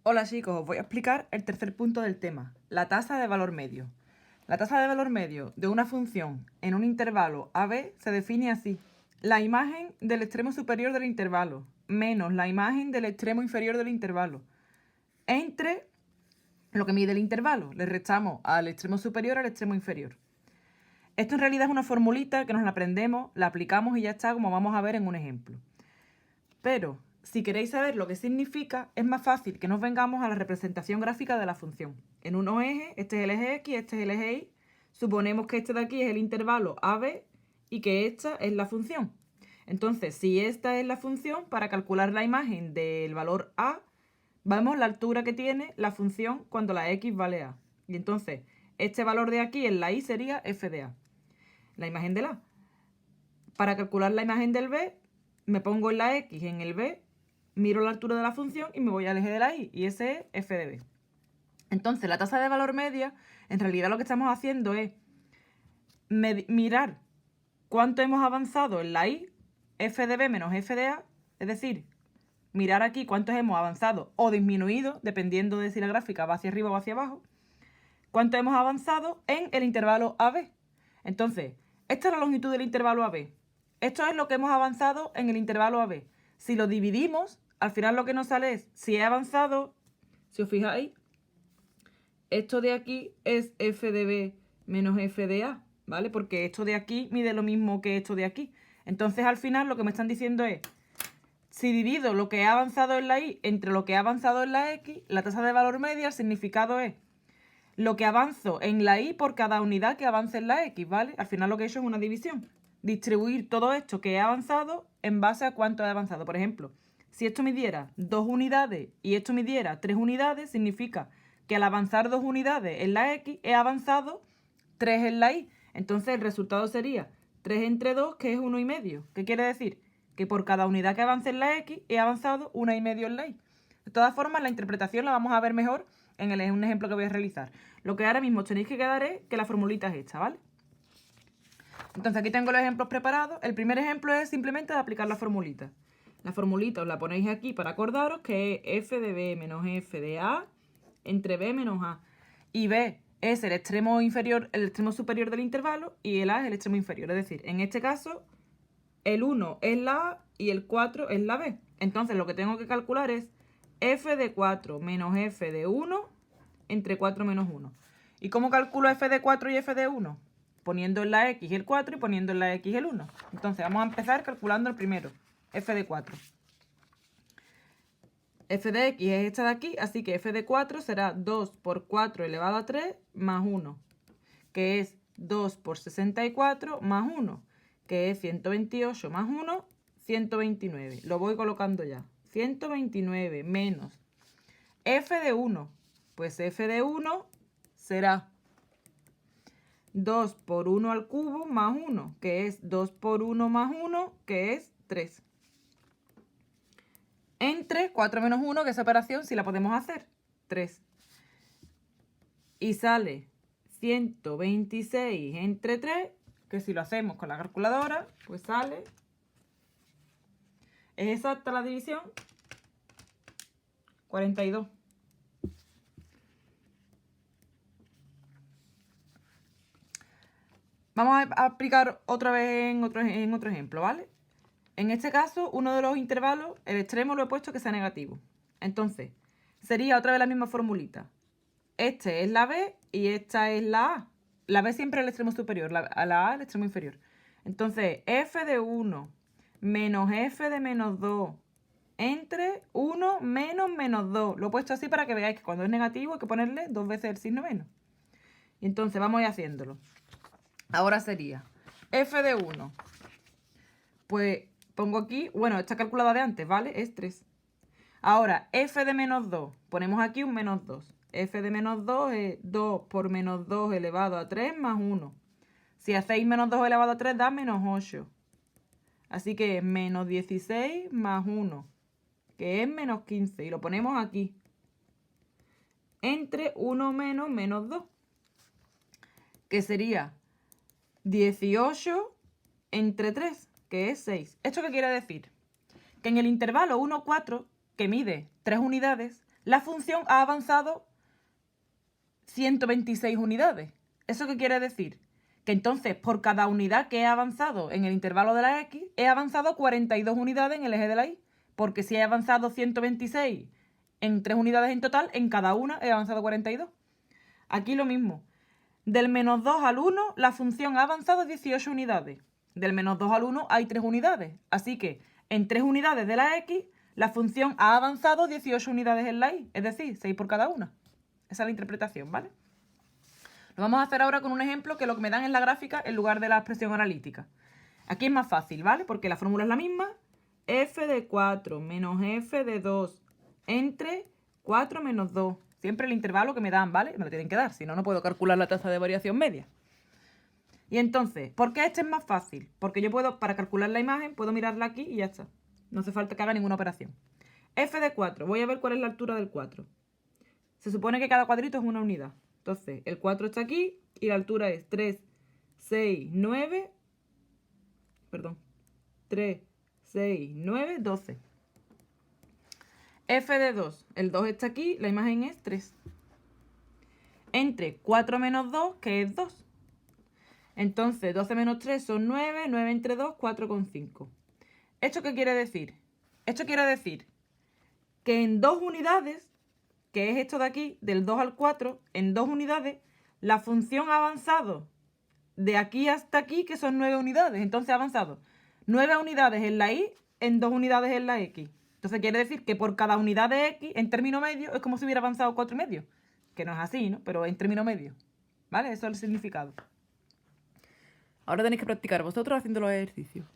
Hola chicos, os voy a explicar el tercer punto del tema, la tasa de valor medio. La tasa de valor medio de una función en un intervalo AB se define así. La imagen del extremo superior del intervalo menos la imagen del extremo inferior del intervalo entre lo que mide el intervalo. Le restamos al extremo superior al extremo inferior. Esto en realidad es una formulita que nos la aprendemos, la aplicamos y ya está, como vamos a ver en un ejemplo. Pero si queréis saber lo que significa, es más fácil que nos vengamos a la representación gráfica de la función. En unos ejes, este es el eje X, este es el eje Y. Suponemos que este de aquí es el intervalo AB y que esta es la función. Entonces, si esta es la función, para calcular la imagen del valor A, vemos la altura que tiene la función cuando la X vale A. Y entonces, este valor de aquí en la Y sería f de A, la imagen del A. Para calcular la imagen del B, me pongo en la X, en el B, miro la altura de la función y me voy al eje de la Y, y ese es f de B. Entonces, la tasa de valor media, en realidad lo que estamos haciendo es mirar cuánto hemos avanzado en la Y, f de B menos f de A, es decir, mirar aquí cuántos hemos avanzado o disminuido, dependiendo de si la gráfica va hacia arriba o hacia abajo, cuánto hemos avanzado en el intervalo AB. Entonces, esta es la longitud del intervalo AB. Esto es lo que hemos avanzado en el intervalo AB. Si lo dividimos, al final lo que nos sale es, si he avanzado, si os fijáis, esto de aquí es f de B menos f de A, ¿vale? Porque esto de aquí mide lo mismo que esto de aquí. Entonces, al final lo que me están diciendo es, si divido lo que he avanzado en la Y entre lo que he avanzado en la X, la tasa de valor media, el significado es lo que avanzo en la Y por cada unidad que avance en la X, ¿vale? Al final lo que he hecho es una división. Distribuir todo esto que he avanzado en base a cuánto he avanzado. Por ejemplo, si esto midiera 2 unidades y esto midiera 3 unidades, significa que al avanzar 2 unidades en la X, he avanzado 3 en la Y. Entonces el resultado sería 3 entre 2, que es 1,5. ¿Qué quiere decir? Que por cada unidad que avance en la X, he avanzado 1,5 en la Y. De todas formas, la interpretación la vamos a ver mejor en un ejemplo que voy a realizar. Lo que ahora mismo tenéis que quedar es que la formulita es esta, ¿vale? Entonces aquí tengo los ejemplos preparados. El primer ejemplo es simplemente de aplicar la formulita. La formulita os la ponéis aquí para acordaros que es f de B menos f de A entre B menos A. Y B es el extremo inferior, el extremo superior del intervalo y el A es el extremo inferior. Es decir, en este caso, el 1 es la A y el 4 es la B. Entonces lo que tengo que calcular es f de 4 menos f de 1 entre 4 menos 1. ¿Y cómo calculo f de 4 y f de 1? Poniendo en la X el 4 y poniendo en la X el 1. Entonces vamos a empezar calculando el primero, f de 4. F de X es esta de aquí, así que f de 4 será 2 por 4 elevado a 3 más 1, que es 2 por 64 más 1, que es 128 más 1, 129. Lo voy colocando ya. 129 menos f de 1. Pues f de 1 será 2 por 1 al cubo más 1, que es 2 por 1 más 1, que es 3. Entre 4 menos 1, que esa operación sí la podemos hacer. 3. Y sale 126 entre 3, que si lo hacemos con la calculadora, pues sale... ¿Es exacta la división? 42. Vamos a aplicar otra vez en otro ejemplo, ¿vale? En este caso, uno de los intervalos, el extremo lo he puesto que sea negativo. Entonces, sería otra vez la misma formulita. Este es la B y esta es la A. La B siempre es el extremo superior, la A el extremo inferior. Entonces, f de 1 menos f de menos 2 entre 1 menos menos 2. Lo he puesto así para que veáis que cuando es negativo hay que ponerle 2 veces el signo menos. Y entonces vamos a ir haciéndolo. Ahora sería f de 1. Pues pongo aquí, bueno, esta calculada de antes, ¿vale? Es 3. Ahora, f de menos 2. Ponemos aquí un menos 2. F de menos 2 es 2 por menos 2 elevado a 3 más 1. Si hacéis menos 2 elevado a 3 da menos 8. Así que es menos 16 más 1, que es menos 15. Y lo ponemos aquí. Entre 1 menos menos 2, que sería 18 entre 3, que es 6. ¿Esto qué quiere decir? Que en el intervalo 1, 4, que mide 3 unidades, la función ha avanzado 126 unidades. ¿Eso qué quiere decir? Que entonces, por cada unidad que he avanzado en el intervalo de la X, he avanzado 42 unidades en el eje de la Y. Porque si he avanzado 126 en 3 unidades en total, en cada una he avanzado 42. Aquí lo mismo. Del menos 2 al 1, la función ha avanzado 18 unidades. Del menos 2 al 1 hay 3 unidades. Así que en 3 unidades de la X, la función ha avanzado 18 unidades en la Y. Es decir, 6 por cada una. Esa es la interpretación, ¿vale? Lo vamos a hacer ahora con un ejemplo que lo que me dan es la gráfica en lugar de la expresión analítica. Aquí es más fácil, ¿vale? Porque la fórmula es la misma. F de 4 menos F de 2 entre 4 menos 2. Siempre el intervalo que me dan, ¿vale? Me lo tienen que dar, si no, no puedo calcular la tasa de variación media. Y entonces, ¿por qué este es más fácil? Porque yo puedo, para calcular la imagen, puedo mirarla aquí y ya está. No hace falta que haga ninguna operación. F de 4, voy a ver cuál es la altura del 4. Se supone que cada cuadrito es una unidad. Entonces, el 4 está aquí y la altura es 3, 6, 9, perdón, 3, 6, 9, 12. F de 2, el 2 está aquí, la imagen es 3. Entre 4 menos 2, que es 2. Entonces, 12 menos 3 son 9, 9 entre 2, 4,5. ¿Esto qué quiere decir? Esto quiere decir que en 2 unidades, que es esto de aquí, del 2 al 4, en 2 unidades, la función ha avanzado de aquí hasta aquí, que son 9 unidades. Entonces ha avanzado 9 unidades en la Y, en 2 unidades en la X. Entonces quiere decir que por cada unidad de X, en término medio, es como si hubiera avanzado 4,5. Que no es así, ¿no? Pero en término medio. ¿Vale? Eso es el significado. Ahora tenéis que practicar vosotros haciendo los ejercicios.